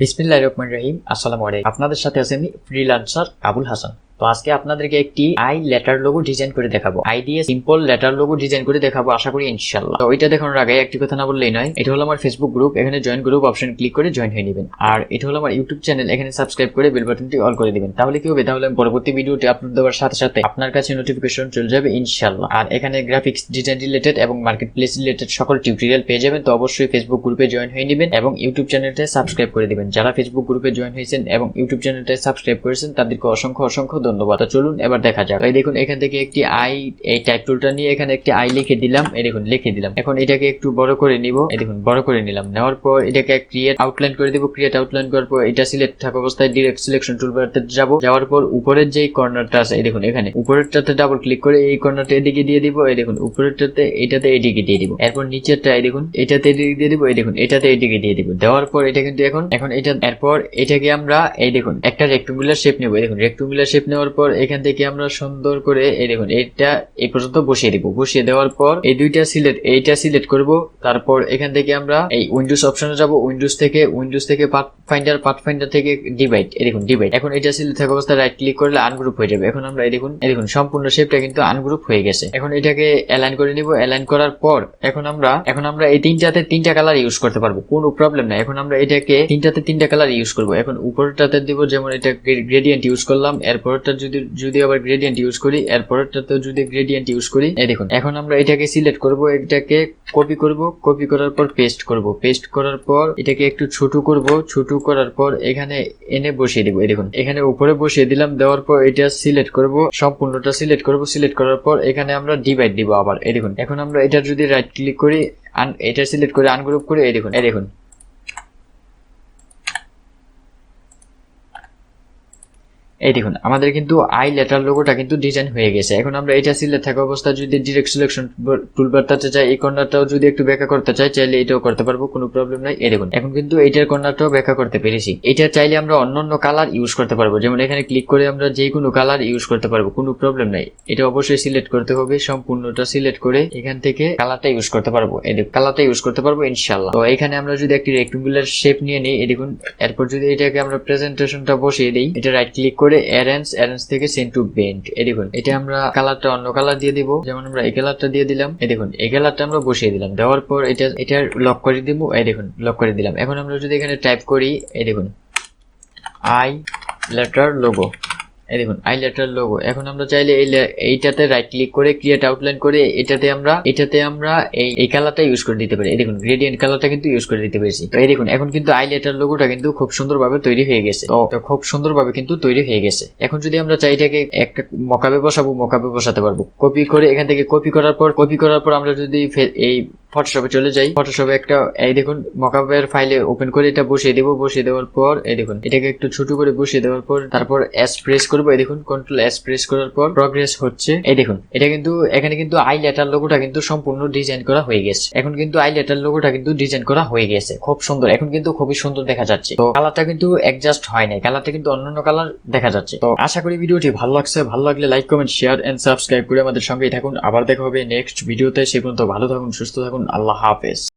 বিসমিল্লাহির রহমানির রহিম। আসসালামু আলাইকুম। আপনাদের সাথে আছি আমি ফ্রিল্যান্সার আবুল হাসান। তো আজকে আপনাদেরকে একটি আই লেটার লোগো ডিজাইন করে দেখাবো। আই দিয়ে সিম্পল লেটার লোগো ডিজাইন করে দেখাবো, আশা করি ইনশাআল্লাহ। তো ওইটা দেখানোর আগে একটি কথা না বললেই নয়, এটা হলো আমার ফেসবুক গ্রুপ, এখানে জয়েন গ্রুপ অপশন ক্লিক করে জয়েন হয়ে নেবেন। আর এটা হলো আমার ইউটিউব চ্যানেল, এখানে সাবস্ক্রাইব করে বেল বাটনটি অল করে দিবেন। তাহলে কি হবে, তাহলে পরবর্তী ভিডিওটি আপলোড দেওয়ার সাথে সাথে আপনার কাছে নোটিফিকেশন চলে যাবে ইনশাআল্লাহ। আর এখানে গ্রাফিক্স ডিজাইন রিলেটেড এবং মার্কেট প্লেস রিলেটেড সকল টিউটোরিয়াল পেয়ে যাবেন। তো অবশ্যই ফেসবুক গ্রুপে জয়েন হয়ে নেবেন এবং ইউটিউব চ্যানেলটা সাবস্ক্রাইব করে দিবেন। যারা ফেসবুক গ্রুপে জয়েন হয়েছেন এবং ইউটিউব চ্যানেলটা সাবস্ক্রাইব করেছেন তাদেরকে অসংখ্য অসংখ্য ধন্যবাদ। তো চলুন এবার দেখা যাক। এই দেখুন, এখান থেকে একটি আই, এই টাইপ টুলটা নিয়ে এখানে একটি আই লিখে দিলাম। এই দেখুন লিখে দিলাম। এখন এটাকে একটু বড় করে নিব। এই দেখুন বড় করে নিলাম। নেওয়ার পর এটাকে ক্রিয়েট আউটলাইন করে দিব। ক্রিয়েট আউটলাইন করার পর এটা সিলেক্ট থাকা অবস্থায় ডিরেক্ট সিলেকশন টুলবারতে যাব। যাওয়ার পর উপরের যেই কর্নারটা আছে, এই দেখুন এখানে উপরেরটাতে ডাবল ক্লিক করে এই কর্নারটা এদিকে দিয়ে দিব। এই দেখুন উপরেরটাতে এটাতে এদিকে দিয়ে দিব। এরপর নিচেরটা এই দেখুন এটাতে এদিকে দিয়ে দিব। এই দেখুন এটাতে এদিকে দিয়ে দিব। দেওয়ার পর এটা কিন্তু এখন এটা, এরপর এটাকে আমরা এই দেখুন একটা রেক্ট্যাঙ্গুলার শেপ নেব। এই দেখুন রেক্ট্যাঙ্গুলার শেপ নেওয়ার পর এখান থেকে আমরা সুন্দর করে এই দেখুন এটা এই পর্যন্ত বসিয়ে দিব। বসিয়ে দেওয়ার পর এই দুইটা এইটা সিলেক্ট করব। তারপর এখান থেকে আমরা এই উইন্ডোজ অপশনে যাব। উইন্ডোজ থেকে পাথ ফাইন্ডার থেকে ডিভাইড। এই দেখুন ডিভাইড। এখন এটা সিলেক্ট থাকা অবস্থায় রাইট ক্লিক করলে আনগ্রুপ হয়ে যাবে। এখন আমরা এই দেখুন সম্পূর্ণ শেপটা কিন্তু আনগ্রুপ হয়ে গেছে। এখন এটাকে অ্যালাইন করে নিব। অ্যালাইন করার পর এখন আমরা এই তিনটা কালার ইউজ করতে পারবো, কোনো প্রবলেম নাই। এখন আমরা এটাকে তিনটা কালার ইউজ করব। এখন উপরটাতে দিব, যেমন এটা গ্রেডিয়েন্ট ইউজ করলাম। এরপরটা যদি আবার গ্রেডিয়েন্ট ইউজ করি, এরপরটাতেও যদি গ্রেডিয়েন্ট ইউজ করি। এই দেখুন এখন আমরা এটাকে সিলেক্ট করব, এটাকে কপি করব। কপি করার পর পেস্ট করব। পেস্ট করার পর এটাকে একটু ছোট করব। ছোট করার পর এখানে এনে বসিয়ে দিব। এই দেখুন এখানে উপরে বসিয়ে দিলাম। দেওয়ার পর এটা সিলেক্ট করব, সম্পূর্ণটা সিলেক্ট করব। সিলেক্ট করার পর এখানে আমরা ডিভাইড দিব আবার। এই দেখুন এখন আমরা এটা যদি রাইট ক্লিক করি, এটা সিলেক্ট করে আনগ্রুপ করে এই দেখুন এই দেখুন আমাদের কিন্তু আই লেটার লোগোটা কিন্তু ডিজাইন হয়ে গেছে। এখন আমরা এটা সিলেক্ট থাকা অবস্থা যদি ডিরেক্ট সিলেকশন টুলবারটাতে চাই, এই কর্নারটাও যদি একটু ব্যাখ্যা করতে চাই, চাইলে এটাও করতে পারবো, কোনো প্রবলেম নাই। এই দেখুন এখন কিন্তু এইটার কর্নারটাও ব্যাখ্যা করতে পেরেছি। এটা চাইলে আমরা অন্যান্য কালার ইউজ করতে পারবো, যেমন এখানে ক্লিক করে আমরা যে কোনো কালার ইউজ করতে পারবো, কোনো প্রবলেম নাই। এটা অবশ্যই সিলেক্ট করতে হবে, সম্পূর্ণটা সিলেক্ট করে এখান থেকে কালারটা ইউজ করতে পারবো। এই দেখুন কালারটা ইউজ করতে পারবো ইনশাআল্লাহ। তো এখানে আমরা যদি একটি রেক্ট্যাঙ্গুলার শেপ নিয়ে নিই, এই দেখুন এরপর যদি এটাকে আমরা প্রেজেন্টেশনটা বসিয়ে দিই, এটা রাইট ক্লিক করে অ্যারেঞ্জ থেকে সেন্ড টু বেন্ড। এই দেখুন এটা আমরা কালারটা অন্য কালার দিয়ে দিব, যেমন আমরা এই কালারটা দিয়ে দিলাম। এই দেখুন এই কালারটা আমরা বসিয়ে দিলাম। দেওয়ার পর এটা লক করে দিব। এই দেখুন লক করে দিলাম। এখন আমরা যদি এখানে টাইপ করি, এই দেখুন আই লেটার লোগো। এই দেখুন আই লেটার লোগো। এখন আমরা চাইলে এইটাতে রাইট ক্লিক করে ক্রিয়েট আউটলাইন করে এটাতে আমরা এই কালারটা ইউজ করে দিতে পারি। এই দেখুন গ্রেডিয়েন্ট কালারটা কিন্তু ইউজ করে দিতে পেরেছি। তো এই দেখুন এখন কিন্তু আই লেটার লোগোটা কিন্তু খুব সুন্দরভাবে তৈরি হয়ে গেছে। তো খুব সুন্দরভাবে কিন্তু তৈরি হয়ে গেছে। এখন যদি আমরা চাই এটাকে একটা মকাবে বসাতে পারবো। কপি করে এখান থেকে কপি করার পর আমরা যদি এই ফটোশপে চলে যাই, ফটোশপে একটা এই দেখুন মকআপের ফাইলে ওপেন করে এটা বসিয়ে দেব। বসিয়ে দেওয়ার পর এই দেখুন এটাকে একটু ছোট করে বসিয়ে দেওয়ার পর তারপর এস প্রেস করব। এই দেখুন কন্ট্রোল এস প্রেস করার পর প্রগ্রেস হচ্ছে। এই দেখুন এটা কিন্তু এখানে কিন্তু আই লেটার লোগোটা কিন্তু সম্পূর্ণ ডিজাইন করা হয়ে গেছে। এখন কিন্তু আই লেটার লোগোটা কিন্তু ডিজাইন করা হয়ে গেছে, খুব সুন্দর। এখন কিন্তু খুবই সুন্দর দেখা যাচ্ছে। তো কালারটা কিন্তু অ্যাডজাস্ট হয় নাই, কালারটা কিন্তু অন্যান্য কালার দেখা যাচ্ছে। তো আশা করি ভিডিওটি ভালো লাগছে। ভালো লাগলে like, comment, share and subscribe করে আমাদের সঙ্গেই থাকুন। আবার দেখা হবে নেক্সট ভিডিওতে। সে পর্যন্ত ভালো থাকুন, সুস্থ থাকুন। আল্লাহ হাফেজ।